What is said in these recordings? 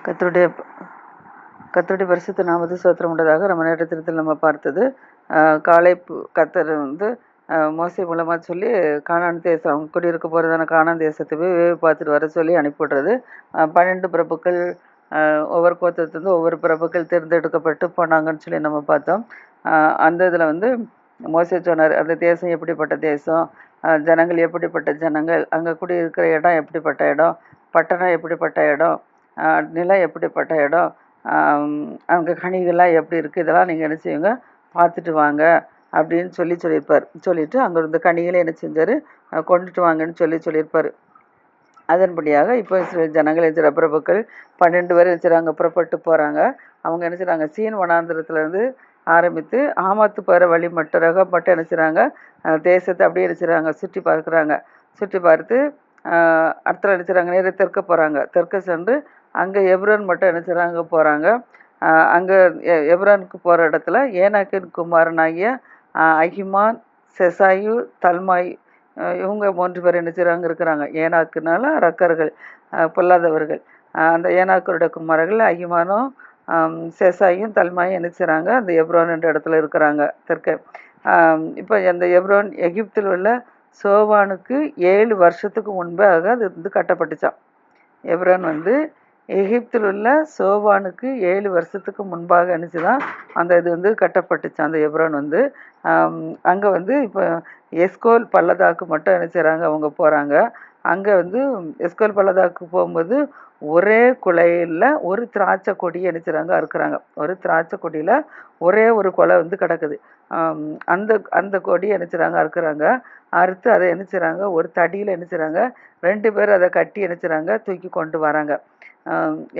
கர்த்தருடைய கர்த்தருடைய பரிசுத்த நாமத்து ஸ்தோத்திரம் உண்டதாக. நம்ம நேரத்தில் நம்ம பார்த்தது காலை கர்த்தர் வந்து மோசே மூலமாக சொல்லி கானான் தேசம் அவங்க குடியிருக்க போகிறதான கானான் தேசத்தை போய் வேவு பார்த்துட்டு வர சொல்லி அனுப்பிவிடுறது. 12 பிரபுக்கள் ஒவ்வொரு கோத்திரத்துலேருந்து ஒவ்வொரு பிரபுக்கள் தேர்ந்தெடுக்கப்பட்டு போனாங்கன்னு சொல்லி நம்ம பார்த்தோம். அந்த இதில் வந்து மோசே சொன்னார், அந்த தேசம் எப்படிப்பட்ட தேசம், ஜனங்கள் எப்படிப்பட்ட ஜனங்கள், அங்கே குடியிருக்கிற இடம் எப்படிப்பட்ட இடம், பட்டணம் எப்படிப்பட்ட இடம், நிலம் எப்படிப்பட்ட இடம், அங்கே கனிகள்லாம் எப்படி இருக்குது, இதெல்லாம் நீங்கள் என்ன செய்யுங்க பார்த்துட்டு வாங்க அப்படின்னு சொல்லியிருப்பார். சொல்லிவிட்டு அங்கே இருந்த கனிகளை என்ன செஞ்சார், கொண்டுட்டு வாங்கன்னு சொல்லியிருப்பார். அதன்படியாக இப்போ ஜனங்கள் என்ன பிரபுக்கள் 12 பேர் என்ன புறப்பட்டு போகிறாங்க. அவங்க என்ன செய்கிறாங்க, சீன் வனாந்திரத்துலேருந்து ஆரம்பித்து ஆமாத்து போகிற வழி மட்டும் ரகம் மட்டும் என்ன செய்கிறாங்க, தேசத்தை அப்படியே என்ன செய்கிறாங்க சுற்றி பார்க்குறாங்க. சுற்றி பார்த்து அடுத்த என்ன செய்கிறாங்க, நேர தெற்க போகிறாங்க. தெற்க சென்று அங்கே எப்ரோன் மட்டும் என்ன செய்கிறாங்க போகிறாங்க. அங்கே எப்ரோனுக்கு போகிற இடத்துல ஏனாக்கின் குமாரனாகிய அகிமான், செசாயு, தல்மாய் இவங்க 3 பேர் என்ன செய்கிறாங்க இருக்கிறாங்க. ஏனாக்குனால ரக்கர்கள், பொல்லாதவர்கள். அந்த ஏனாக்கருடைய குமாரர்கள் அகிமானும் செசாயும் தல்மாயும் என்ன செய்கிறாங்க, அந்த எப்ரோன் என்ற இடத்துல இருக்கிறாங்க தெற்க. இப்போ அந்த எப்ரோன் எகிப்தில் உள்ள சோவானுக்கு 7 வருஷத்துக்கு முன்பாக அது வந்து கட்டப்பட்டுச்சான். எப்ரோன் வந்து எகிப்தில் உள்ள சோவானுக்கு 7 வருஷத்துக்கு முன்பாக நினச்சிதான் அந்த இது வந்து கட்டப்பட்டுச்சு. அந்த எப்ரோன் வந்து அங்கே வந்து இப்போ எஸ்கோல் பள்ளத்தாக்கு மட்டும் என்ன செய்கிறாங்க, அவங்க போகிறாங்க. அங்கே வந்து எஸ்கோல் பள்ளத்தாக்கு போகும்போது ஒரே குலையில் ஒரு திராட்சை கொடி என்ன செய்கிறாங்க அறுக்கிறாங்க. ஒரு திராட்சை கொடியில் ஒரே ஒரு கொலை வந்து கிடக்குது. அந்த அந்த கொடி என்ன செய்கிறாங்க அறுக்கிறாங்க. அறுத்து அதை என்ன செய்கிறாங்க, ஒரு தடியில் என்ன செய்கிறாங்க, 2 பேர் அதை கட்டி என்ன செய்கிறாங்க தூக்கி கொண்டு வராங்க.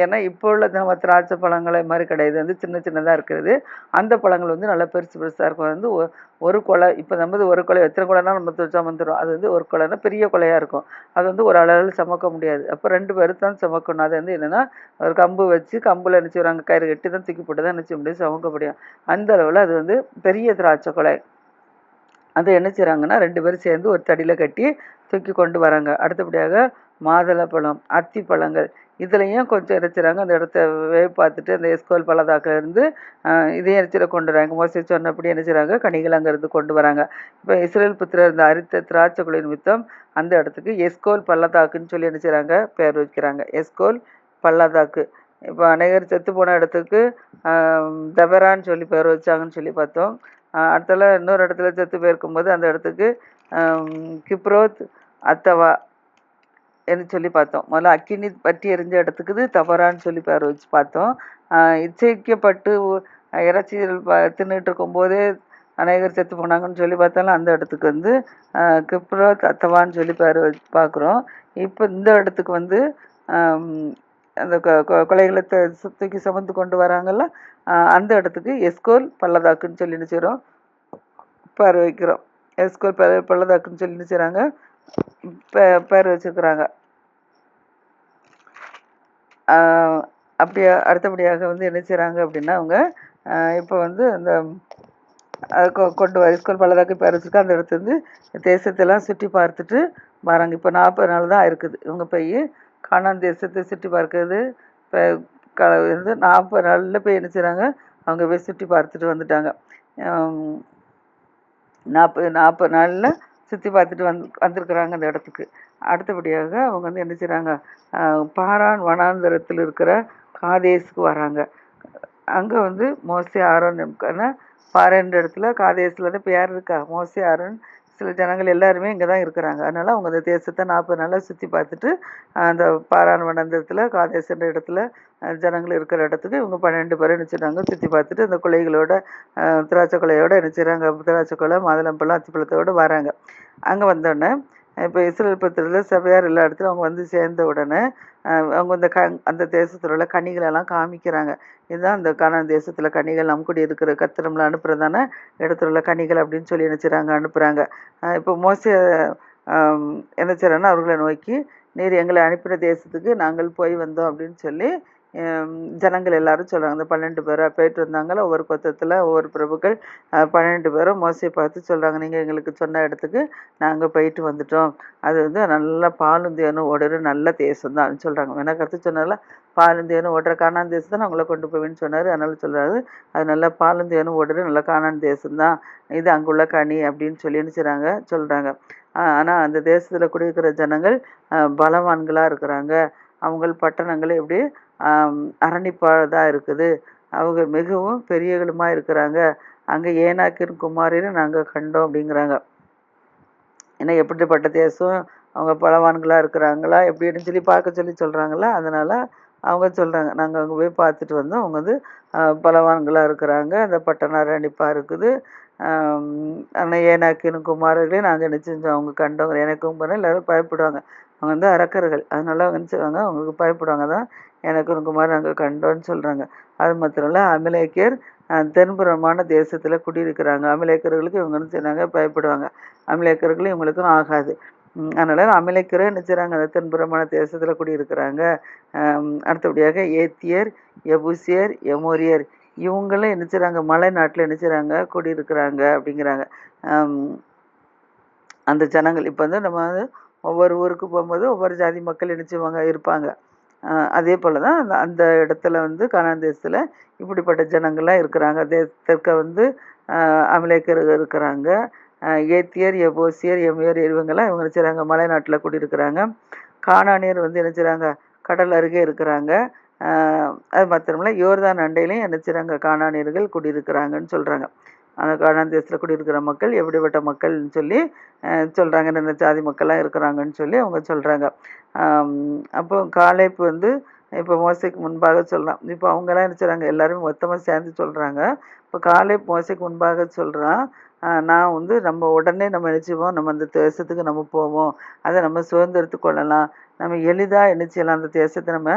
ஏன்னா இப்போ உள்ள நம்ம திராட்சை பழங்களை மாதிரி கிடையாது, வந்து சின்ன சின்னதாக இருக்கிறது. அந்த பழங்கள் வந்து நல்லா பெருசு பெருசாக இருக்கும். வந்து ஒரு கொலை, இப்போ நம்ம ஒரு கொலை எத்தனை கொலைனா நம்ம சுமந்துடும். அது வந்து ஒரு கொலைனா பெரிய கொலையாக இருக்கும். அது வந்து ஒரு அளவில் சுமக்க முடியாது. அப்போ 2 பேர் தான் சுமக்கணும். அது வந்து என்னென்னா ஒரு கம்பு வச்சு கம்பில் என்ன செய்வாங்க, கயிறு கட்டி தான் தூக்கி போட்டு தான் என்ன செய்ய முடியும், சுமக்க முடியும். அந்த அளவில் அது வந்து பெரிய திராட்சை கொலை. அதை என்ன செய்கிறாங்கன்னா 2 பேரும் சேர்ந்து ஒரு தடியில் கட்டி தூக்கி கொண்டு வராங்க. அடுத்தபடியாக மாதுளப்பழம், அத்தி பழங்கள், இதுலேயும் கொஞ்சம் இறைச்சிறாங்க. அந்த இடத்த வேவு பார்த்துட்டு அந்த எஸ்கோல் பள்ளத்தாக்கிலேருந்து இதையும் இறைச்சிட கொண்டு வராங்க. மோசே சொன்னபடி என்ன செய்கிறாங்க, கனிகள் அங்கேருந்து கொண்டு வராங்க. இப்போ இஸ்ரேல் புத்திரர் இந்த அரித்த திராட்சைக்குழி நிமித்தம் அந்த இடத்துக்கு எஸ்கோல் பள்ளத்தாக்குன்னு சொல்லி என்ன செய்கிறாங்க பேர் வைக்கிறாங்க. எஸ்கோல் பள்ளத்தாக்கு. இப்போ அநேகர் செத்து போன இடத்துக்கு தபரான்னு சொல்லி பேர் வச்சாங்கன்னு சொல்லி பார்த்தோம். அடுத்தல இன்னொரு இடத்துல செத்து போயிருக்கும்போது அந்த இடத்துக்கு கிப்ரோத் அத்தவா என்று சொல்லி பார்த்தோம். முதல்ல அக்கினி பற்றி எரிஞ்ச இடத்துக்கு தபரான்னு சொல்லி பேர் வச்சு பார்த்தோம். இச்சைக்கப்பட்டு இறைச்சிகள் தின்னுட்டு இருக்கும்போதே அநேகர் செத்து போனாங்கன்னு சொல்லி பார்த்தாலும் அந்த இடத்துக்கு வந்து கிப்ரோத் அத்தவான்னு சொல்லி பேர் வச்சு பார்க்குறோம். இப்போ இந்த இடத்துக்கு வந்து அந்த கொலைகளை தூக்கி சுமந்து கொண்டு வராங்கல்ல, அந்த இடத்துக்கு எஸ்கோல் பள்ளத்தாக்குன்னு சொல்லி நினைச்சிடும் பேர் வைக்கிறோம். எஸ்கோல் பள்ளத்தாக்குன்னு சொல்லி நினைச்சாங்க பேர் வச்சுருக்குறாங்க. அப்படியே அடுத்தபடியாக வந்து என்ன செய்கிறாங்க அப்படின்னா அவங்க இப்போ வந்து அந்த கொண்டு வர எஸ்கோல் பள்ளத்தாக்கு பேர் வச்சுருக்க அந்த இடத்துல வந்து தேசத்தெல்லாம் சுற்றி பார்த்துட்டு வராங்க. இப்போ 40 நாள் தான் இருக்குது. இவங்க போய் கானான் தேசத்தை சுற்றி பார்க்கறது. இப்போ வந்து 40 நாளில் போய் என்ன செய்கிறாங்க, அவங்க போய் சுற்றி பார்த்துட்டு வந்துட்டாங்க. 40 நாளில் சுற்றி பார்த்துட்டு வந்திருக்கிறாங்க அந்த இடத்துக்கு. அடுத்தபடியாக அவங்க வந்து என்ன செய்கிறாங்க, பாரான் வனாந்தரத்தில் இருக்கிற காதேஸுக்கு வராங்க. அங்கே வந்து மோசே ஆரோன் பாரான் இடத்துல காதேஸில் தான் இப்போ யார் இருக்கா, மோசே ஆரோன் சில ஜனங்கள் எல்லாருமே இங்கே தான் இருக்கிறாங்க. அதனால் அவங்க அந்த தேசத்தை 40 நாளாக சுற்றி பார்த்துட்டு அந்த பாரான் வனாந்தரத்தில் காதேஸ்ன்ற இடத்துல ஜனங்கள் இருக்கிற இடத்துக்கு இவங்க 12 பேர் நினச்சிடுறாங்க. சுற்றி பார்த்துட்டு அந்த கொலைகளோட திராட்சை கொலையோடு நினச்சிடுறாங்க. திராட்சை கொலை, மாதுளம்பழம், அத்திப்பழத்தோடு வராங்க. அங்கே வந்தோடனே இப்போ இஸ்ரேல் பத்திரில் சபையார் எல்லா இடத்துலையும் அவங்க வந்து சேர்ந்த உடனே அவங்க அந்த தேசத்தில் உள்ள கனிகளெல்லாம் காமிக்கிறாங்க. இதுதான் அந்த கானான் தேசத்தில் கனிகள், நம்ம கூட இருக்கிற கத்திரம்ல அனுப்புகிறதான இடத்துல உள்ள கனிகள் அப்படின்னு சொல்லி நினச்சிறாங்க, அனுப்புகிறாங்க. இப்போ மோசே என்ன செய்கிறாங்கன்னா அவர்களை நோக்கி, நீர் எங்களை அனுப்பின தேசத்துக்கு நாங்கள் போய் வந்தோம் அப்படின்னு சொல்லி ஜனங்கள் எல்லாரும் சொல்கிறாங்க. அந்த 12 பேராக போயிட்டு வந்தாங்களா, ஒவ்வொரு கொத்தத்தில் ஒவ்வொரு பிரபுக்கள் 12 பேரும் மோசையை பார்த்து சொல்கிறாங்க, நீங்கள் எங்களுக்கு சொன்ன இடத்துக்கு நாங்கள் போயிட்டு வந்துட்டோம். அது வந்து நல்லா பாலும் தேனும் ஓடுற நல்ல தேசம் தான் சொல்கிறாங்க. ஏன்னா கற்று சொன்னால பாலும் தேனும் ஓடுற கானான் தேசம் தான் உங்களை கொண்டு போவேன்னு சொன்னார். அதனால சொல்றாரு, அது நல்லா பாலும் தேனும் ஓடுற நல்லா கானான் தேசம்தான், இது அங்குள்ள கனி அப்படின்னு சொல்லி நினைச்சுறாங்க சொல்றாங்க. ஆனால் அந்த தேசத்தில் குடியிருக்கிற ஜனங்கள் பலவான்களாக இருக்கிறாங்க. அவங்க பட்டணங்கள் எப்படி அரணிப்பாதாக இருக்குது, அவங்க மிகவும் பெரியகளுமா இருக்கிறாங்க. அங்கே ஏனாக்கின் குமாரின்னு நாங்கள் கண்டோம் அப்படிங்கிறாங்க. ஏன்னா எப்படிப்பட்ட தேசம், அவங்க பலவான்களாக இருக்கிறாங்களா எப்படின்னு சொல்லி பார்க்க சொல்லி சொல்கிறாங்களா, அதனால் அவங்க சொல்கிறாங்க நாங்கள் அங்கே போய் பார்த்துட்டு வந்தோம், அவங்க வந்து பலவான்களாக இருக்கிறாங்க, அந்த பட்டணம் அரணிப்பாக இருக்குது. ஆனால் ஏனாக்கின் குமாரர்களே நாங்கள் என்ன செஞ்சோம், அவங்க கண்டவங்க எனக்கும் போனால் எல்லோரும் பயப்படுவாங்க. அவங்க வந்து அரக்கர்கள், அதனால அவங்க என்ன செய்வாங்க, அவங்களுக்கு பயப்படுவாங்க தான் எனக்கும் குமார் நாங்கள் கண்டோன்னு சொல்கிறாங்க. அது மாத்திரம் இல்லை, அமலேக்கியர் தென்புறமான தேசத்தில் குடியிருக்கிறாங்க. அமலேக்கர்களுக்கு இவங்க என்ன செய்றாங்க, பயப்படுவாங்க. அமலேக்கர்களும் இவங்களுக்கும் ஆகாது. அதனால் அமலேக்கரை என்ன செய்கிறாங்க, அந்த தென்புறமான தேசத்தில் குடியிருக்கிறாங்க. அடுத்தபடியாக ஏத்தியர், எபூசியர், எமோரியர் இவங்களும் என்ன செய்கிறாங்க, மலை நாட்டில் என்ன செய்கிறாங்க, குடியிருக்கிறாங்க அப்படிங்கிறாங்க. அந்த ஜனங்கள் இப்போ வந்து நம்ம வந்து ஒவ்வொரு ஊருக்கு போகும்போது ஒவ்வொரு ஜாதி மக்கள் என்ன செய்வாங்க, இருப்பாங்க. அதே போல் தான் அந்த இடத்துல வந்து கானான் தேசத்தில் இப்படிப்பட்ட ஜனங்கள்லாம் இருக்கிறாங்க. தெற்க வந்து அமலேக்கர் இருக்கிறாங்க, ஏத்தியர், எபோசியர், எமியர் இவங்கெல்லாம் இவங்க என்ன செய்கிறாங்க, மலை நாட்டில் குடியிருக்கிறாங்க. கானானியர் வந்து என்ன செய்கிறாங்க, கடல் அருகே இருக்கிறாங்க. அது மாத்திரமில்ல யோர்தான் அண்டையிலையும் என்ன செய்கிறாங்க, கானானியர்கள் குடியிருக்கிறாங்கன்னு சொல்கிறாங்க. ஆனால் கானான் தேசத்தில் குடியிருக்கிற மக்கள் எப்படிப்பட்ட மக்கள்னு சொல்லி சொல்கிறாங்க, என்னென்ன ஜாதி மக்கள்லாம் இருக்கிறாங்கன்னு சொல்லி அவங்க சொல்கிறாங்க. அப்போ காலேப் வந்து இப்போ மோசைக்கு முன்பாக சொல்லலாம். இப்போ அவங்கெல்லாம் என்ன செய்கிறாங்க, எல்லாருமே மொத்தமாக சேர்ந்து சொல்கிறாங்க. இப்போ காலேப் மோசைக்கு முன்பாக சொல்கிறான், நான் வந்து நம்ம உடனே நம்ம நினச்சிவோம், நம்ம அந்த தேசத்துக்கு நம்ம போவோம், அதை நம்ம சுதந்திரத்து கொள்ளலாம், நம்ம எளிதாக என்ன செய்யலாம், அந்த தேசத்தை நம்ம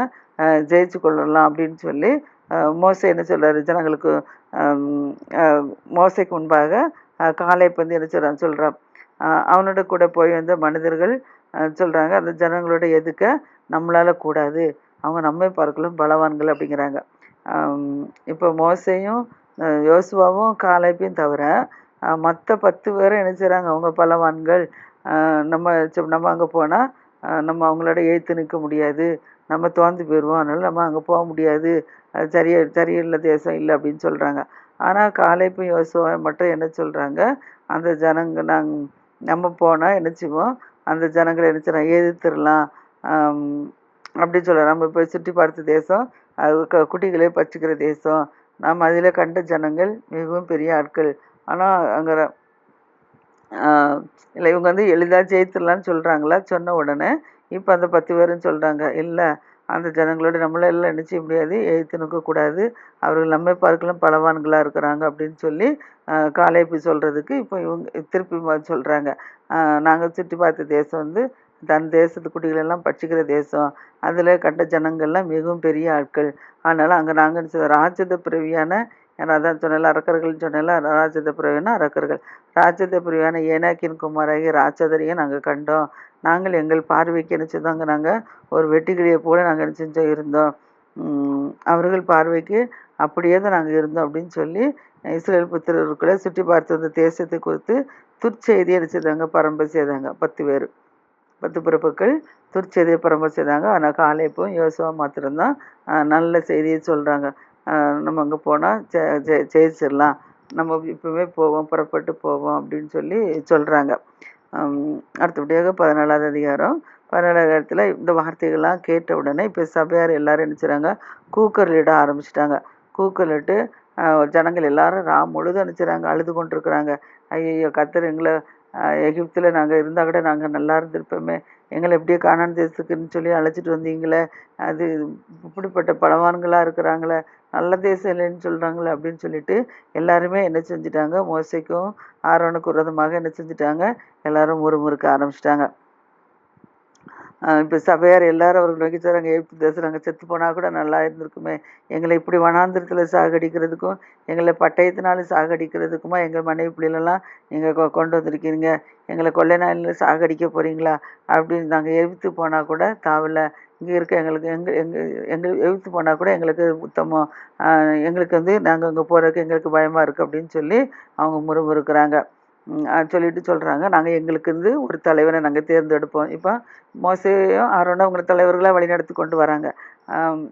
ஜெயிச்சு கொள்ளலாம் அப்படின்னு சொல்லி மோசை என்ன சொல்கிறாரு ஜனங்களுக்கு. மோசைக்கு முன்பாக காலேப் வந்து என்ன சொல்கிறான், அவனோட கூட போய் வந்து மனிதர்கள் சொல்கிறாங்க, அந்த ஜனங்களோட எதுக்க நம்மளால் கூடாது, அவங்க நம்மை பார்க்கலாம் பலவான்கள் அப்படிங்கிறாங்க. இப்போ மோசையும் யோசுவாவும் காலேப்பையும் தவிர மற்ற 10 பேரும் என்ன செய்கிறாங்க, அவங்க பலவான்கள், நம்ம அங்கே போனால் நம்ம அவங்களோட எதிர்த்து நிற்க முடியாது, நம்ம தோர்ந்து போயிடுவோம், அதனால நம்ம அங்கே போக முடியாது, அது சரியில்லை தேசம் இல்லை அப்படின்னு சொல்கிறாங்க. ஆனால் காலேப்பும் யோசுவாவும் மட்டும் என்ன சொல்கிறாங்க, அந்த ஜனங்க நம்ம போனால் என்ன செய்வோம், அந்த ஜனங்களை என்ன செய்யலாம், எதிர்த்துடலாம் அப்படின்னு சொல்கிறோம். நம்ம இப்போ சுற்றி பார்த்த தேசம் அது குட்டிகளே பச்சிக்கிற தேசம், நாம் அதில் கண்ட ஜனங்கள் மிகவும் பெரிய ஆட்கள். ஆனால் அங்கே இல்லை இவங்க வந்து எளிதாக ஜெயித்துடலான்னு சொல்கிறாங்களா, சொன்ன உடனே இப்போ அந்த 10 பேரும் சொல்கிறாங்க, இல்லை அந்த ஜனங்களோட நம்மளால என்ன செய்ய முடியாது, எதிர்த்து நிற்கக்கூடாது, அவர்கள் நம்மை பார்க்கலாம் பலவான்களாக இருக்கிறாங்க அப்படின்னு சொல்லி காலேப்பு சொல்கிறதுக்கு இப்போ இவங்க திருப்பி சொல்கிறாங்க, நாங்கள் சுற்றி பார்த்த தேசம் வந்து தன் தேசத்து குடிகளெல்லாம் பட்சிக்கிற தேசம், அதில் கண்ட ஜனங்கள்லாம் மிகவும் பெரிய ஆட்கள், அதனால் அங்கே நாங்கள் ராஜத பிறவியான, ஏன்னா அதான் சொன்னல அரக்கர்கள்னு சொன்னல, ராஜத பிறவியான அரக்கர்கள், ராஜத பிரிவான ஏனாக்கின் குமாராகிய ராட்சதரையும் நாங்கள் கண்டோம், நாங்கள் எங்கள் பார்வைக்கு என்ன செஞ்சோங்க, நாங்கள் ஒரு வெட்டுக்கிளியை போல நாங்கள் என்ன செஞ்சோம் இருந்தோம், அவர்கள் பார்வைக்கு அப்படியே தான் நாங்கள் இருந்தோம் அப்படின்னு சொல்லி இஸ்ரேல் புத்திரர்களை சுற்றி பார்த்து வந்த தேசத்தை குறித்து துர்ச்செய்தியை என்ன செய்தாங்க, பரம்ப செய்தாங்க. 10 பேர் 10 பிறப்புகள் துர்ச்செய்தியை பரம்ப செய்தாங்க. ஆனால் காலேப்பும் யோசுவா மாத்திரம்தான் நல்ல செய்தியை சொல்கிறாங்க, நம்ம அங்கே போனால் ஜெயிச்சிடலாம், நம்ம இப்போவே போவோம், புறப்பட்டு போவோம் அப்படின்னு சொல்லி சொல்கிறாங்க. அடுத்தபடியாக 14வது அதிகாரம் 14வது அதிகாரத்தில் இந்த வார்த்தைகள்லாம் கேட்ட உடனே இப்போ சபையார் எல்லாரும் என்ன செய்கிறாங்க, கூக்கர்லிட ஆரம்பிச்சிட்டாங்க. கூக்கலிட்டு ஜனங்கள் எல்லாரும் முழுதும் அனுப்பிச்சிடறாங்க, அழுது கொண்டிருக்கிறாங்க. ஐயோ கர்த்தர் எங்களை எகிப்தில் நாங்கள் இருந்தால் கூட நாங்கள் நல்லா இருந்திருப்போமே, எங்களை எப்படியே கானான் தேசத்துக்குன்னு சொல்லி அழைச்சிட்டு வந்தீங்களே, அது இப்படிப்பட்ட பலவான்களாக இருக்கிறாங்களே, நல்ல தேசம் இல்லைன்னு சொல்கிறாங்களே அப்படின்னு சொல்லிட்டு எல்லாருமே என்ன செஞ்சிட்டாங்க, மோசைக்கும் ஆரோனுக்கு விரோதமாக என்ன செஞ்சிட்டாங்க, எல்லாரும் முறுமுறுக்க ஆரம்பிச்சிட்டாங்க. இப்போ சபையார் எல்லாரும் அவர்கள் நோக்கி சொல்கிறாங்க, எகிப்து தேசம் நாங்கள் செத்து போனால் கூட நல்லா இருந்திருக்குமே, எங்களை இப்படி வனாந்திரத்தில் சாகடிக்கிறதுக்கும் எங்களை பட்டயத்தினாலும் சாகடிக்கிறதுக்குமா எங்கள் மனைவி பிள்ளைகளெல்லாம் நீங்கள் கொண்டு வந்திருக்கீங்க, எங்களை கொள்ளை நாளில் சாகடிக்க போகிறீங்களா அப்படின்னு நாங்கள் எகிப்து போனால் கூட தாவில்லை, இங்கே இருக்க எங்களுக்கு எங்கள் எகிப்து போனால் கூட எங்களுக்கு உத்தமம், எங்களுக்கு வந்து நாங்கள் அங்கே போகிறதுக்கு எங்களுக்கு பயமாக இருக்குது அப்படின்னு சொல்லி அவங்க முறுமுறுக்கிறாங்க. சொல்லிட்டு சொல்கிறாங்க, நாங்கள் எங்களுக்கு ஒரு தலைவனை நாங்கள் தேர்ந்தெடுப்போம். இப்போ மோசேயும் ஆரோனும் அவங்க தலைவர்களாக வழிநடத்தி கொண்டு வராங்க.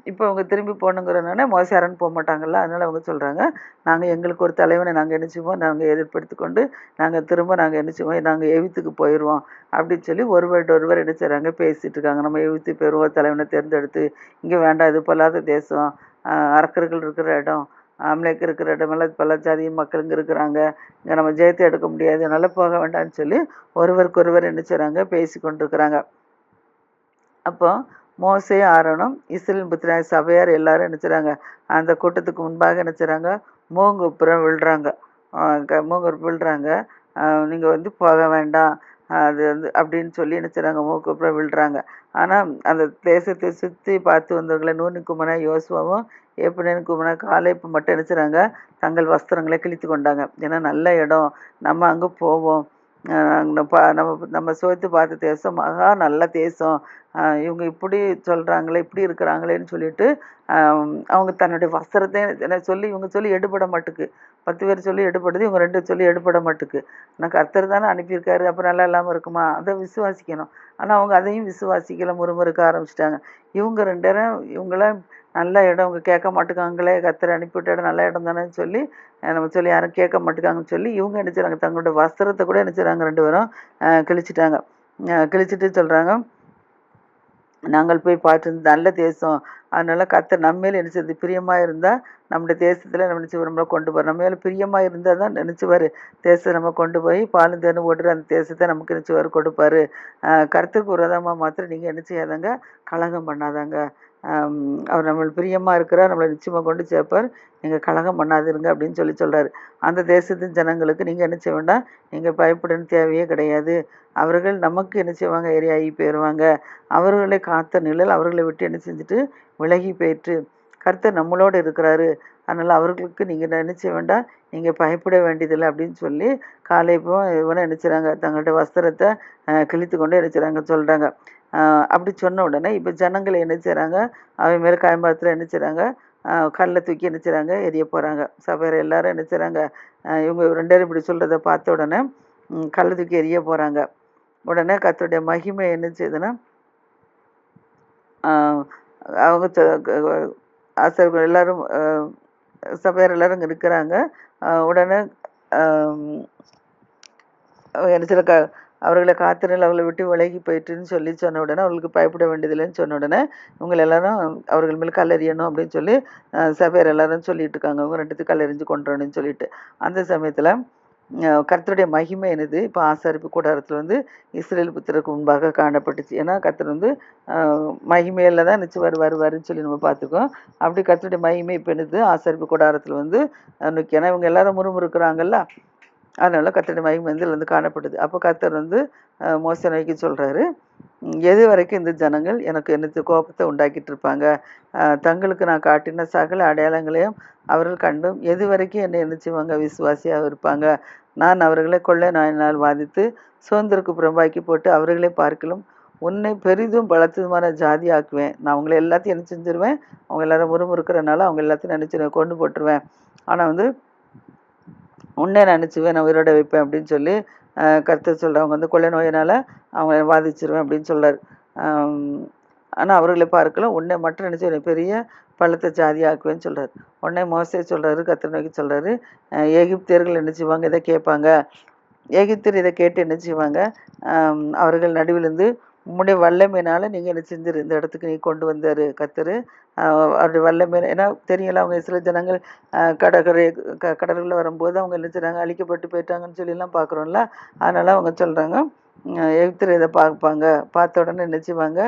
இப்போ அவங்க திரும்பி போகணுங்கிறனால மோசே ஆரோன் போக மாட்டாங்கல்ல, அதனால் அவங்க சொல்கிறாங்க, நாங்கள் எங்களுக்கு ஒரு தலைவனை நாங்கள் நினச்சிப்போம், நாங்கள் ஏற்படுத்தி கொண்டு நாங்கள் திரும்ப நாங்கள் நினச்சிப்போம், நாங்கள் எகிப்துக்கு போயிடுவோம் அப்படின்னு சொல்லி ஒருவர் என்ன செய்கிறாங்க, பேசிகிட்டு இருக்காங்க. நம்ம எகிப்துக்கு போயிடுவோம், தலைவனை தேர்ந்தெடுத்து, இங்கே வேண்டாம், இது பொல்லாத தேசம், அரக்கர்கள் இருக்கிற இடம், ஆம்லேக்கு இருக்கிற இடமெல்லாம் பல ஜாதியின் மக்கள் இங்கே இருக்கிறாங்க, இங்கே நம்ம ஜெயத்தை எடுக்க முடியாது, அதனால போக வேண்டாம்னு சொல்லி ஒருவருக்கொருவர் என்ன செய்கிறாங்க, பேசி கொண்டிருக்கிறாங்க. அப்போ மோசே ஆரோனும் இஸ்ரேல் புத்திராய சபையார் எல்லாரும் என்ன செய்கிறாங்க, அந்த கூட்டத்துக்கு முன்பாக என்ன செய்கிறாங்க, மூங்குப்புறம் விழுறாங்க. விழுறாங்க. நீங்கள் போக வேண்டாம், அது அப்படின்னு சொல்லி என்ன செய்கிறாங்க, மூக்குப்புறம் விழுறாங்க. ஆனால் அந்த தேசத்தை சுற்றி பார்த்து வந்தவர்களை நூனி குமரா யோசுவாவும் ஏப்ரேன் குமரா காலேப்பு மட்டும் என்ன செய்கிறாங்க, தங்கள் வஸ்திரங்களை கிழித்து கொண்டாங்க. ஏன்னா நல்ல இடம், நம்ம அங்கே போவோம், நம்ம சுவைத்து பார்த்த தேசம் மகா நல்ல தேசம், இவங்க இப்படி சொல்கிறாங்களே, இப்படி இருக்கிறாங்களேன்னு சொல்லிட்டு அவங்க தன்னுடைய வஸ்திரத்தை என்ன சொல்லி இவங்க சொல்லி எடுபட மாட்டுக்கு, 10 பேர் சொல்லி எடுபடுது, இவங்க 2 சொல்லி எடுபட மாட்டுக்கு. ஆனால் கர்த்தர் தானே அனுப்பியிருக்காரு, அப்புறம் நல்லா இல்லாமல் இருக்குமா, அதை விசுவாசிக்கணும். ஆனால் அவங்க அதையும் விசுவாசிக்கல, முறுமுறுக்க ஆரம்பிச்சிட்டாங்க. இவங்க 2 பேரும் இவங்களாம் நல்ல இடம், அவங்க கேட்க மாட்டுக்காங்களே, கர்த்தர் அனுப்பிவிட்ட இடம் நல்ல இடம் தானேன்னு சொல்லி நம்ம சொல்லி யாரும் கேட்க மாட்டுக்காங்கன்னு சொல்லி இவங்க என்ன செய்கிறாங்க, தங்களுடைய வஸ்திரத்தை கூட என்ன செய்கிறாங்க, 2 பேரும் கிழிச்சிட்டாங்க. கிழிச்சிட்டு சொல்கிறாங்க, நாங்கள் போய் பார்த்து நல்ல தேசம், அதனால கர்த்தர் நம்ம மேலே என்ன செய்யுது, பிரியமாக இருந்தால் நம்முடைய தேசத்தில் நம்ம நினச்சி நம்மளை கொண்டு போகிறோம், நம்ம மேலே பிரியமாக இருந்தால் தான் நினச்சிவார் தேசத்தை நம்ம கொண்டு போய் பாலும் தேனும் ஓடுற அந்த தேசத்தை நமக்கு நினச்சிவார் கொடுப்பாரு. கர்த்தருக்கு விரோதமாக மாத்திரம் நீங்கள் என்ன செய்யாதாங்க, கலகம் பண்ணாதாங்க, அவர் நம்மளுக்கு பிரியமாக இருக்கிறார், நம்மளை நிச்சயமாக கொண்டு சேர்ப்பார், நீங்கள் கலகம் பண்ணாதிருங்க அப்படின்னு சொல்லி சொல்கிறாரு. அந்த தேசத்தின் ஜனங்களுக்கு நீங்கள் என்ன செய்ய வேண்டாம், நீங்கள் பயப்படணும் தேவையே கிடையாது, அவர்கள் நமக்கு என்ன செய்வாங்க, ஏரியாகி போயிடுவாங்க, அவர்களை காத்த நிழல் அவர்களை விட்டு என்ன செஞ்சுட்டு விலகி போயிட்டு, கர்த்தர் நம்மளோடு இருக்கிறாரு, அதனால் அவர்களுக்கு நீங்கள் நினச்ச வேண்டாம், நீங்கள் பயப்பட வேண்டியதில்லை அப்படின்னு சொல்லி காலேப்பும் இவனை நினச்சிறாங்க, தங்களுடைய வஸ்திரத்தை கிழித்து கொண்டு நினச்சிறாங்க சொல்கிறாங்க. அப்படி சொன்ன உடனே இப்போ ஜனங்களை என்ன செய்கிறாங்க, அவன் மேலே காயம்பாத்தில் என்ன செய்கிறாங்க, கல்லை தூக்கி என்ன செய்கிறாங்க, எரிய போகிறாங்க. சபையர் எல்லாரும் என்ன செய்கிறாங்க, இவங்க 2 பேரும் இப்படி சொல்கிறத பார்த்த உடனே கல்லை தூக்கி எரிய போகிறாங்க. உடனே கர்த்தருடைய மகிமை என்ன செய்யுதுன்னா, அவங்க ஆசிரியர்கள் எல்லாரும் சபையார் எல்லாரும் இங்கே இருக்கிறாங்க. உடனே என்ன சில அவர்களை காத்திரல் அவர்களை விட்டு விலகி போயிட்டுன்னு சொல்லி சொன்ன உடனே அவர்களுக்கு பயப்பட வேண்டியதில்லைன்னு சொன்ன உடனே இவங்க எல்லாரும் அவர்கள் மேலே கல்லெறியணும் அப்படின்னு சொல்லி சபையார் எல்லாரும் சொல்லிட்டு இருக்காங்க, அவங்க 2 கல்லெறிஞ்சு கொண்டுறணும்னு சொல்லிட்டு. அந்த சமயத்தில் கர்த்தருடைய மகிமை என்னது, இப்போ ஆசாரிப்பு கூடாரத்தில் இஸ்ரேல் புத்திரருக்கு முன்பாக காணப்பட்டுச்சு. ஏன்னா கர்த்தர் மகிமையில் தான் நினச்சி வருவாருன்னு சொல்லி நம்ம பார்த்துருக்கோம். அப்படி கர்த்தருடைய மகிமை இப்போ என்னது, ஆசாரிப்பு கூடாரத்தில் ஏன்னா இவங்க எல்லாரும் முறுமுறுக்கிறாங்கல்ல, அதனால கர்த்தருடைய மகிமை இதில் காணப்படுது. அப்போ கர்த்தர் மோசே நோக்கி சொல்கிறாரு, எது வரைக்கும் இந்த ஜனங்கள் எனக்கு என்னத்து கோபத்தை உண்டாக்கிட்டு இருப்பாங்க, தங்களுக்கு நான் காட்டின சகல அடையாளங்களையும் அவர்கள் கண்டும் எது வரைக்கும் என்னை என்ன செய்வாங்க, விசுவாசியாக இருப்பாங்க, நான் அவர்களை கொள்ளை நாயினால் வாதித்து சுதந்திரக்கு புறம்பாக்கி போட்டு அவர்களை பார்க்கலும் உன்னை பெரிதும் பலத்ததுமான ஜாதி ஆக்குவேன். நான் அவங்களை எல்லாத்தையும் என்ன செஞ்சிருவேன், அவங்க எல்லாரும் முறுமுறுக்கிறனால அவங்க எல்லாத்தையும் நினச்சிருவேன், கொண்டு போட்டுருவேன், ஆனால் உன்னை நினச்சிவேன், நான் உயிரோட வைப்பேன் அப்படின்னு சொல்லி கர்த்தர் சொல்கிறார். அவங்க கொள்ளை நோயினால் அவங்க வாதிச்சிருவேன் அப்படின்னு சொல்கிறார். ஆனால் அவர்களை பார்க்கலாம், உன்னை மட்டும் நினச்சி பெரிய பள்ளத்தை ஜாதி ஆக்குவேன்னு சொல்கிறார். உடனே மோசே சொல்கிறாரு, கர்த்தர் நோக்கி சொல்கிறாரு, எகிப்தியர்கள் என்ன செய்வாங்க, இதை கேட்பாங்க, எகிப்தியர் இதை கேட்டு என்ன செய்வாங்க, அவர்கள் நடுவிலிருந்து உம்முடைய வல்லமையினால் நீங்கள் என்ன செஞ்சிரு இந்த இடத்துக்கு நீ கொண்டு வந்தார் கர்த்தர், அவருடைய வல்லமை. ஏன்னா தெரியல, அவங்க சில ஜனங்கள் கடற்கரை வரும்போது அவங்க என்ன செய்கிறாங்க, அழிக்கப்பட்டு போயிட்டாங்கன்னு சொல்லிலாம் பார்க்குறோம்ல, அதனால் அவங்க சொல்கிறாங்க, எகிப்தியர் இதை பார்ப்பாங்க, பார்த்த உடனே என்ன செய்வாங்க,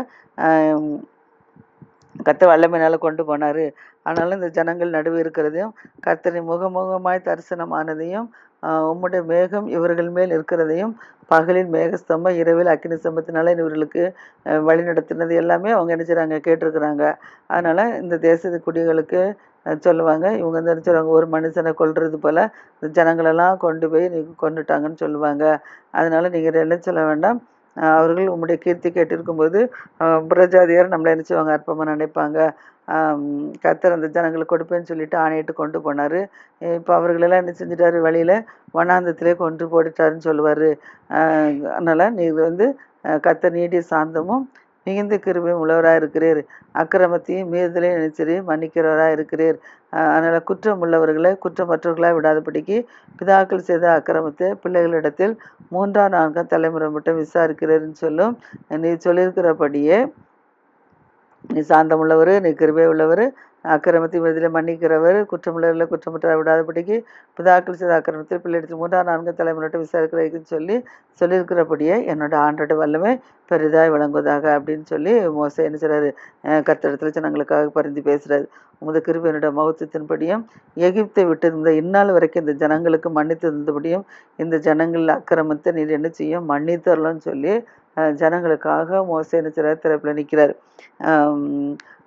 கர்த்தர் வல்லமையினால் கொண்டு போனார், ஆனாலும் இந்த ஜனங்கள் நடுவே இருக்கிறதையும் கர்த்தரின் முகமுகமாய் தரிசனமானதையும் உம்முடைய மேகம் இவர்கள் மேல் இருக்கிறதையும் பகலில் மேகஸ்தம்பம் இரவில் அக்கினி ஸ்தம்பத்தினால இவர்களுக்கு வழி நடத்தினது எல்லாமே அவங்க என்ன செய்கிறாங்க, கேட்டிருக்கிறாங்க. அதனால் இந்த தேசத்து குடிகளுக்கு சொல்லுவாங்க, இவங்க என்ன சொல்லுவாங்க, ஒரு மனுஷனை கொல்றது போல் இந்த ஜனங்களெல்லாம் கொண்டு போய் கொண்டுட்டாங்கன்னு சொல்லுவாங்க. அதனால் நீங்கள் என்ன சொல்ல வேண்டாம், அவர்கள் உம்முடைய கீர்த்தி கேட்டிருக்கும்போது புறஜாதியார் நம்மளை என்ன செய்வாங்க, அற்பமாக நினைப்பாங்க. கர்த்தர் அந்த ஜனங்களுக்கு கொடுப்பேன்னு சொல்லிட்டு ஆணையிட்டு கொண்டு போனார். இப்போ அவர்களெல்லாம் என்ன செஞ்சிட்டாரு, வழியில் வனாந்தத்திலே கொண்டு போட்டுட்டாருன்னு சொல்லுவார். அதனால் நீர் வந்து கர்த்தர் நீடிய சாந்தமும் மிகுந்த கிருபையும் உள்ளவராக இருக்கிறீர், அக்கிரமத்தையும் மீறுதலையும் நினைச்சிரு மன்னிக்கிறவராக இருக்கிறீர். அதனால் குற்றம் உள்ளவர்களை குற்றமற்றவர்களாக விடாதபடிக்கு பிதாக்கள் செய்த அக்கிரமத்தை பிள்ளைகளிடத்தில் 3ஆம் 4ஆம் தலைமுறை மட்டும் விசாரிக்கிறேன்னு சொல்லும். நீ சொல்லியிருக்கிறபடியே நீ சாந்தம் உள்ளவர், நீ கிருபை உள்ளவர், அக்கிரமத்தை விடுதலை மன்னிக்கிறவர், குற்றமுள்ளவர்களை குற்றமற்ற விடாதபடிக்கு பிதாக்கள் செய்த அக்கிரமத்தில் பிள்ளைகளுக்கு 3ஆம் 4ஆம் தலைமுறை விசாரிக்கிறதுன்னு சொல்லியிருக்கிறபடியே என்னோட ஆண்டோட வல்லமை பெரிதாய் விளங்குவதாக அப்படின்னு சொல்லி மோசே என்ன செய்றாரு, கர்த்தரிடத்தில் ஜனங்களுக்காக பரிந்து பேசுறாரு. உமது கிருபையினுடைய மகத்துவத்தின்படியும் எகிப்தை விட்டு இருந்த இந்நாள் வரைக்கும் இந்த ஜனங்களுக்கு மன்னித்து இருந்தபடியும் இந்த ஜனங்கள் அக்கிரமத்தை நீர் என்ன செய்யும் மன்னித்தரலன்னு சொல்லி ஜனங்களுக்காக மோசே என்ன செய்றாரு, திறப்பில் நிற்கிறார்.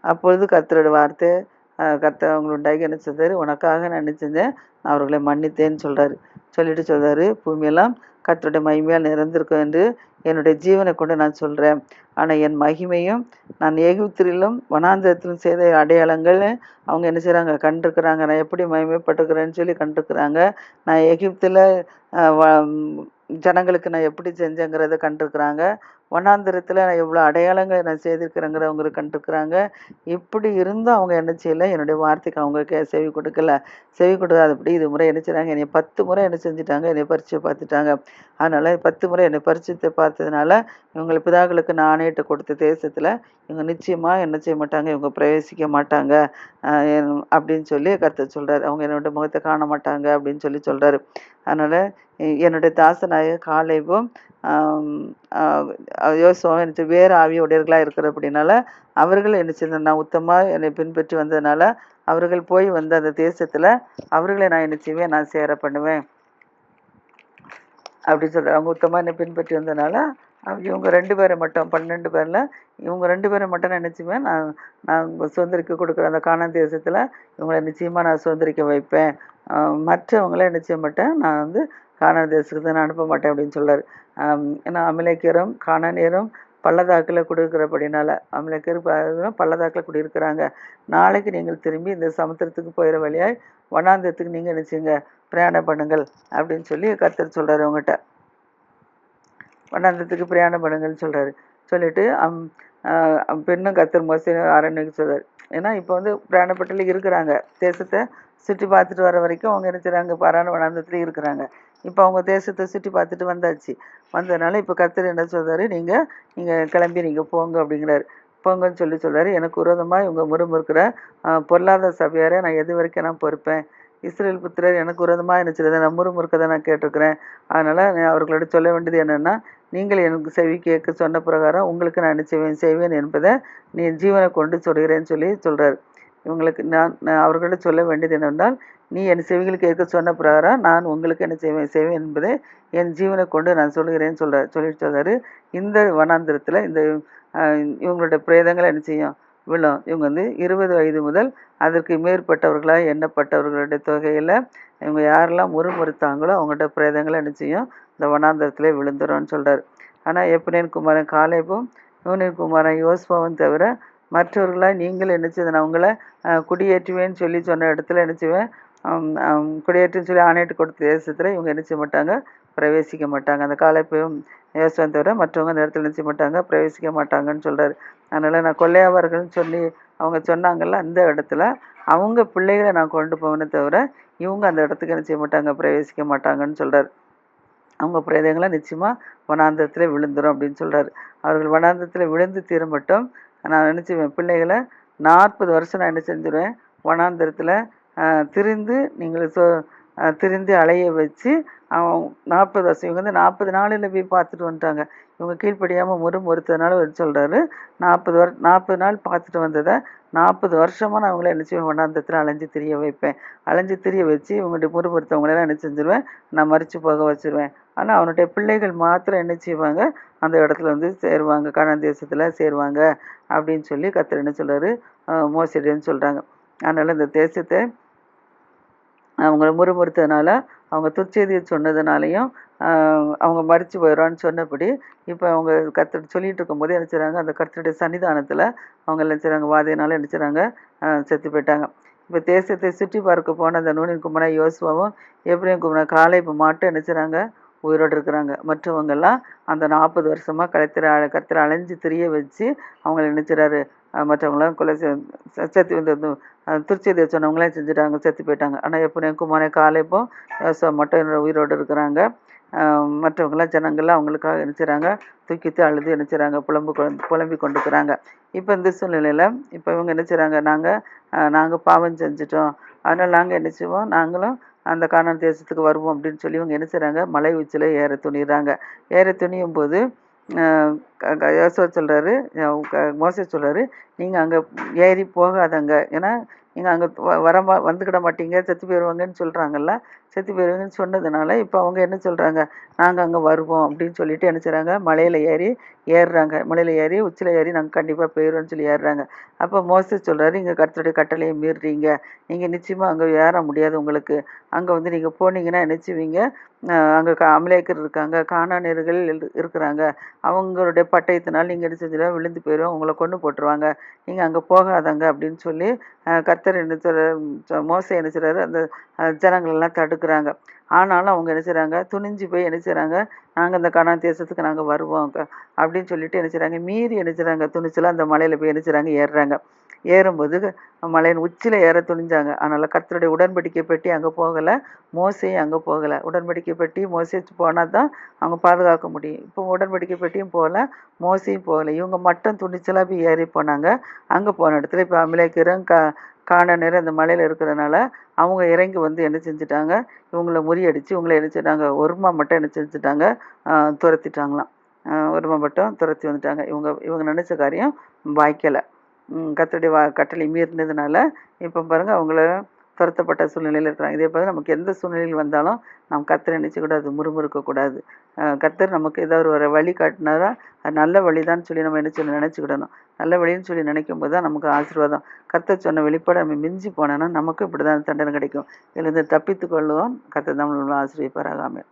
அப்பொழுது கர்த்தரோட வார்த்தை கர்த்தர் அவங்களுண்டாகி என்ன சொல்றாரு, உனக்காக நான் என்ன செஞ்சேன், நான் அவர்களை மன்னித்தேன்னு சொல்றாரு. சொல்லிட்டு சொல்றாரு, பூமியெல்லாம் கர்த்தருடைய மகிமையால் நிறந்திருக்கும் என்று என்னுடைய ஜீவனை கொண்டு நான் சொல்கிறேன். ஆனால் என் மகிமையும் நான் எகிப்திலும் வனாந்தரத்திலும் செய்த அடையாளங்கள் அவங்க என்ன செய்கிறாங்க, கண்டிருக்கிறாங்க. நான் எப்படி மகிமைப்பட்டிருக்கிறேன்னு சொல்லி கண்டிருக்கிறாங்க. நான் எகிப்தில் ஜனங்களுக்கு நான் எப்படி செஞ்சேங்கிறத கண்டிருக்கிறாங்க. வனாந்தரத்தில் நான் எவ்வளோ அடையாளங்களை நான் செய்திருக்கிறேங்கிறத அவங்க கண்டிருக்கிறாங்க. இப்படி இருந்தும் அவங்க என்ன செய்யலை, என்னுடைய வார்த்தைக்கு அவங்க செவி கொடுக்கல. செவி கொடுக்காதபடி இது முறை என்ன செய்கிறாங்க, என்னை 10 முறை என்ன செஞ்சுட்டாங்க, என்னை பரிச்சை பார்த்துட்டாங்க. அதனால் 10 முறை என்னை பரிச்சத்தை பார்த்ததுனால இவங்களை பிதாக்களுக்கு நான் ஆணையிட்டு கொடுத்த தேசத்தில் இவங்க நிச்சயமாக என்ன செய்ய மாட்டாங்க, இவங்க பிரவேசிக்க மாட்டாங்க அப்படின்னு சொல்லி கர்த்தர் சொல்கிறார். அவங்க என்னோட முகத்தை காண மாட்டாங்க அப்படின்னு சொல்லி சொல்கிறாரு. அதனால் என்னுடைய தாசனாய காலேபும் யோசுவாவும் எனக்கு வேறு ஆவியுடையவர்களாக இருக்கிற அப்படின்னால அவர்கள் என்ன செய்த, நான் உத்தமாக என்னை பின்பற்றி வந்ததுனால அவர்கள் போய் வந்த அந்த தேசத்தில் அவர்களை நான் என்ன செய்வேன், நான் சேர பண்ணுவேன் அப்படின்னு சொல்கிறேன். அவங்க உத்தமாக என்னை பின்பற்றி வந்ததுனால இவங்க 2 பேரை மட்டும் 12 பேரில் இவங்க 2 பேரை மட்டும் நான் நினச்சிவேன், நான் சுதந்திரிக்க கொடுக்குற அந்த கானான் தேசத்தில் இவங்களை நிச்சயமாக நான் சுதந்திரிக்க வைப்பேன். மற்றவங்கள என்ன செய்ய மாட்டேன், நான் வந்து கானான் தேசத்துக்கு நான் அனுப்ப மாட்டேன் அப்படின்னு சொல்கிறார். ஏன்னா அமலேக்கியரும் கானானியரும் பள்ளத்தாக்கில் குடியிருக்கிறபடினால அமலேக்கியர் பள்ளத்தாக்கில் குடியிருக்கிறாங்க. நாளைக்கு நீங்கள் திரும்பி இந்த சமுத்திரத்துக்கு போயிட வழியாய் வனாந்தரத்துக்கு நீங்கள் நினச்சிங்க பிரயாணம் பண்ணுங்கள் அப்படின்னு சொல்லி கர்த்தர் சொல்கிறாரு. அவங்ககிட்ட வனாந்தரத்துக்கு பிரயாணம் பண்ணுங்கள்னு சொல்கிறாரு. சொல்லிவிட்டு பெண்ணும் கர்த்தர் மோசே அரண்மனைக்கு சொல்கிறார். ஏன்னா இப்போ வந்து பிரயாணப்பட்டில் இருக்கிறாங்க, தேசத்தை சுற்றி பார்த்துட்டு வர வரைக்கும் அவங்க என்ன செய்கிறாங்க, பாரான வனாந்தரத்துலேயே இருக்கிறாங்க. இப்போ அவங்க தேசத்தை சுற்றி பார்த்துட்டு வந்தாச்சு. வந்ததுனால இப்போ கர்த்தர் என்ன சொல்கிறாரு, நீங்கள் கிளம்பி நீங்கள் போங்க அப்படிங்கிறாரு. போங்கன்னு சொல்லி சொல்கிறாரு. எனக்கு விரோதமாக இவங்க முறுமுறுக்கிற பொருளாதார சபையாரை நான் எது வரைக்கும் நான் பொறுப்பேன். இஸ்ரேல் புத்திரர் எனக்கு விரோதமாக என்ன செய்யறதை நான் முறுமுறுக்கதை நான் கேட்டிருக்கிறேன். அதனால் நான் அவர்களோட சொல்ல வேண்டியது என்னென்னா, நீங்கள் எனக்கு செவி கேட்க சொன்ன பிரகாரம் உங்களுக்கு நான் என்ன செய்வேன் என்பதை நீ ஜீவனை கொண்டு சொல்கிறேன்னு சொல்லி சொல்கிறார். இவங்களுக்கு நான் அவர்களிடம் சொல்ல வேண்டியது என்னென்றால், நீ என் செவிகளுக்கு கேட்க சொன்ன பிரகாரம் நான் உங்களுக்கு என்ன செய்வேன் என்பதை என் ஜீவனை கொண்டு நான் சொல்கிறேன்னு சொல்லிட்டு சொல்கிறாரு. இந்த வனாந்திரத்தில் இந்த இவங்களோட பிரேதங்களை என்ன செய்யும், விழும். இவங்க வந்து 20 வயது முதல் அதற்கு மேற்பட்டவர்களாக எண்ணப்பட்டவர்களுடைய தொகையில் இவங்க யாரெல்லாம் முறுமுறுத்தாங்களோ அவங்கள்ட்ட பிரேதங்களை என்ன செய்யும், இந்த வனாந்தரத்திலே விழுந்துரும்னு சொல்கிறார். ஆனால் எப்னேன் குமாரன் காலேபும் யூனின் குமாரன் யோசுவாவும் தவிர மற்றவர்களாக நீங்கள் என்ன செய்ய, நான் அவங்கள குடியேற்றுவேன்னு சொல்லி சொன்ன இடத்துல என்ன செய்வேன், குடியேற்றுன்னு சொல்லி ஆணையிட்டு கொடுத்த தேசத்தில் இவங்க என்ன செய்ய மாட்டாங்க, பிரவேசிக்க மாட்டாங்க. அந்த காலேபையும் யோசுவாவும் தவிர மற்றவங்க அந்த இடத்துல என்ன செய்ய மாட்டாங்க, பிரவேசிக்க மாட்டாங்கன்னு சொல்கிறார். அதனால் நான் கொள்ளையாளர்கள்னு சொல்லி அவங்க சொன்னாங்கல்ல, அந்த இடத்துல அவங்க பிள்ளைகளை நான் கொண்டு போவேனே தவிர இவங்க அந்த இடத்துக்கு என்ன செய்ய மாட்டாங்க, பிரவேசிக்க மாட்டாங்கன்னு சொல்கிறார். அவங்க பிரேதங்களை நிச்சயமாக வனாந்தரத்தில் விழுந்துடும் அப்படின்னு சொல்கிறார். அவர்கள் வனாந்தரத்தில் விழுந்து தீர மட்டும் நான் நினச்சிவேன், பிள்ளைகளை 40 வருஷம் நான் என்ன செஞ்சுருவேன், வனாந்தரத்தில் திரிந்து திரிந்து அலைய வச்சு 40 வருஷம். இவங்க வந்து 40 நாளில் போய் பார்த்துட்டு வந்துட்டாங்க. இவங்க கீழ்ப்படியாமல் முறுமுறுத்ததுனால சொல்கிறாரு, 40 நாள் பார்த்துட்டு வந்ததை 40 வருஷமாக நான் அவங்கள என்ன செய்வேன், வனாந்தரத்தில் அலைஞ்சு திரிய வைப்பேன். அலைஞ்சு திரிய வச்சு இவங்களுடைய முறுமுறுத்தவங்களெல்லாம் என்ன செஞ்சுருவேன், நான் மறித்து போக வச்சுருவேன். ஆனால் அவனுடைய பிள்ளைகள் மாத்திரம் என்ன செய்வாங்க, அந்த இடத்துல வந்து சேருவாங்க, கானான் தேசத்தில் சேருவாங்க அப்படின்னு சொல்லி கர்த்தர் என்ன சொல்கிறாரு, மோசேன்னு சொல்கிறாங்க. அதனால் இந்த தேசத்தை அவங்கள முறுமுறுத்ததுனால அவங்க துர்ச்செய்தியை சொன்னதுனாலையும் அவங்க மரித்து போயிடுவான்னு சொன்னபடி இப்போ அவங்க கர்த்தர் சொல்லிட்டு இருக்கும்போது என்ன செய்கிறாங்க, அந்த கர்த்தருடைய சன்னிதானத்தில் அவங்க என்ன செய்கிறாங்க, வாதையினால என்ன செய்கிறாங்க, செத்து போயிட்டாங்க. இப்போ தேசத்தை சுற்றி பார்க்க போன அந்த நூனின் குமரன் யோசுவாவும் எப்ராயிம் குமரன் காலேபு மட்டும் என்ன செய்கிறாங்க, உயிரோடு இருக்கிறாங்க. மற்றவங்கெல்லாம் அந்த 40 வருஷமாக கர்த்தரை அலைஞ்சு திரிய வச்சு அவங்கள நினைச்சிறாரு, மற்றவங்களாம் கொலை செத்து இந்த துர்ச்செய்தியை சொன்னவங்களாம் செஞ்சுட்டாங்க, செத்து போயிட்டாங்க. ஆனால் எப்ராயிம் குமாரன் காலேபும் யோசுவா மட்டும் உயிரோடு இருக்கிறாங்க. மற்றவங்களாம் ஜனங்கள்லாம் அவங்களுக்காக நினைச்சிறாங்க, தூக்கித்து அழுது நினைச்சிறாங்க, புலம்பி கொண்டுக்கிறாங்க. இப்போ இந்த சூழ்நிலையில் இப்போ இவங்க நினைச்சிறாங்க, நாங்கள் பாவம் செஞ்சிட்டோம், அதனால் நாங்கள் என்ன செய்வோம், நாங்களும் அந்த கானான் தேசத்துக்கு வருவோம் அப்படின்னு சொல்லி இவங்க என்ன செய்கிறாங்க, மலை உச்சியில் ஏற துணிகிறாங்க. ஏற துணியும் போது யோசுவா சொல்கிறாரு, மோசே சொல்கிறாரு, நீங்கள் அங்கே ஏறி போகாதங்க, ஏன்னா நீங்கள் அங்கே வந்துக்கிட மாட்டீங்க, செத்து போயிடுவாங்கன்னு சொல்கிறாங்கல்ல. செத்து போயிடுவாங்கன்னு சொன்னதுனால இப்போ அவங்க என்ன சொல்கிறாங்க, நாங்கள் அங்கே வருவோம் அப்படின்னு சொல்லிட்டு என்ன செய்கிறாங்க, மலையில் ஏறுறாங்க. மலையில் ஏறி உச்சியில் ஏறி நாங்கள் கண்டிப்பாக போயிடுவோம்னு சொல்லி ஏறுறாங்க. அப்போ மோசே சொல்கிறாரு, இங்கே கர்த்தருடைய கட்டளையை மீறுறீங்க, நீங்கள் நிச்சயமாக அங்கே ஏற முடியாது. உங்களுக்கு அங்கே வந்து நீங்கள் போனீங்கன்னா என்ன செய்வீங்க, அங்கே அமலேக்கர் இருக்காங்க, கானானியர்கள் இருக்கிறாங்க, அவங்களுடைய பட்டயத்தினால் நீங்கள் என்ன செஞ்சிட விழுந்து போயிடும், உங்களை கொண்டு போட்டுருவாங்க, நீங்கள் அங்கே போகாதங்க அப்படின்னு சொல்லி கர்த்தர் என்ன மோசே என்ன செய்கிறாரு, அந்த ஜனங்களெல்லாம் தடுக்கிறாங்க. ஆனாலும் அவங்க என்ன செய்கிறாங்க, துணிஞ்சு போய் என்ன செய்கிறாங்க, நாங்கள் இந்த கானான் தேசத்துக்கு நாங்கள் வருவோம் அப்படின்னு சொல்லிட்டு என்ன செய்கிறாங்க, மீறி என்ன செய்கிறாங்க, துணிச்சலாக அந்த மலையில் போய் என்ன செய்கிறாங்க, ஏறுறாங்க. ஏறும்போது மலையின் உச்சியில் ஏற துணிஞ்சாங்க. அதனால் கர்த்தருடைய உடன்படிக்கை பெட்டி அங்கே போகலை, மோசையும் அங்கே போகலை. உடன்படிக்கை பெட்டி மோசே போனால் தான் அவங்க பாதுகாக்க முடியும். இப்போ உடன்படிக்கை பெட்டியும் போகலை, மோசையும் போகலை. இவங்க மட்டும் துணிச்சலாக போய் ஏறி போனாங்க. அங்கே போன இடத்துல இப்போ அமலேக்கரும் கானானியரும் அந்த மலையில் இருக்கிறதுனால அவங்க இறங்கி வந்து என்ன செஞ்சுட்டாங்க, இவங்கள முறியடித்து இவங்களை என்ன செஞ்சிட்டாங்க, ஒருமா மட்டும் என்ன செஞ்சுட்டாங்க, துரத்திட்டாங்களாம். ஒருமா மட்டும் துரத்தி வந்துட்டாங்க. இவங்க நினச்ச காரியம் வாய்க்கலை. கர்த்தருடைய கட்டளை மீறினதுனால இப்போ பாருங்கள், அவங்கள துரத்தப்பட்ட சூழ்நிலையில் இருக்கிறாங்க. இதே போல் நமக்கு எந்த சூழ்நிலையில் வந்தாலும் நம்ம கர்த்தரை நினச்சக்கூடாது, முறுமுறுக்கக்கூடாது. கர்த்தர் நமக்கு ஏதாவது ஒரு வழி காட்டினாரா, அது நல்ல வழிதான்னு சொல்லி நம்ம என்ன சொல்லி நினச்சிக்கிடணும். நல்ல வழின்னு சொல்லி நினைக்கும் போது தான் நமக்கு ஆசீர்வாதம். கர்த்தர் சொன்ன வெளிப்பாடு நம்ம மிஞ்சி போனோன்னா நமக்கு இப்படி தான் தண்டனை கிடைக்கும். இதிலிருந்து தப்பித்து கொள்ளுவோம். கர்த்தர் தான் நம்மளை ஆசீர்வதிப்பாராக. ஆமென்.